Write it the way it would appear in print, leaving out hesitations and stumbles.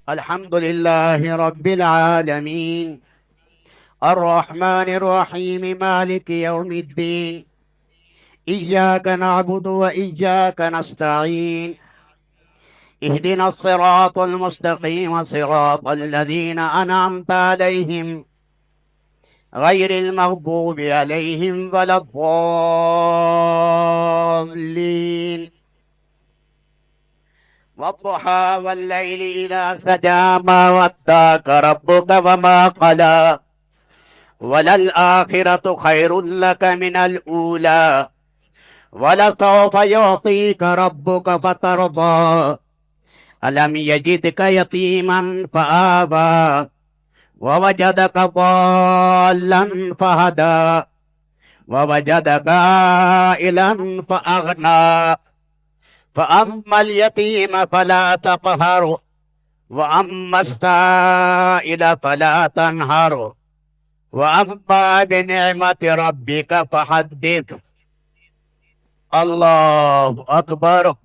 الحمد لله رب العالمين، الرحمن الرحيم، مالك يوم الدين. إياك نعبد وإياك نستعين. اهدنا الصراط المستقيم، صراط الذين أنعمت عليهم غير المغضوب عليهم ولا الضالين. والضحى والليل إذا سجى ما ودعك ربك وما قلى، وللآخرة خير لك من الأولى، ولسوف يعطيك ربك فترضى. ألم يجدك يتيما فآوى، ووجدك ضالا فهدى، ووجدك عائلا فأغنى. فأما اليتيم فلا تقهر، وأما السائل فلا تنهر، وأما بنعمة ربك فحدث. الله أكبر.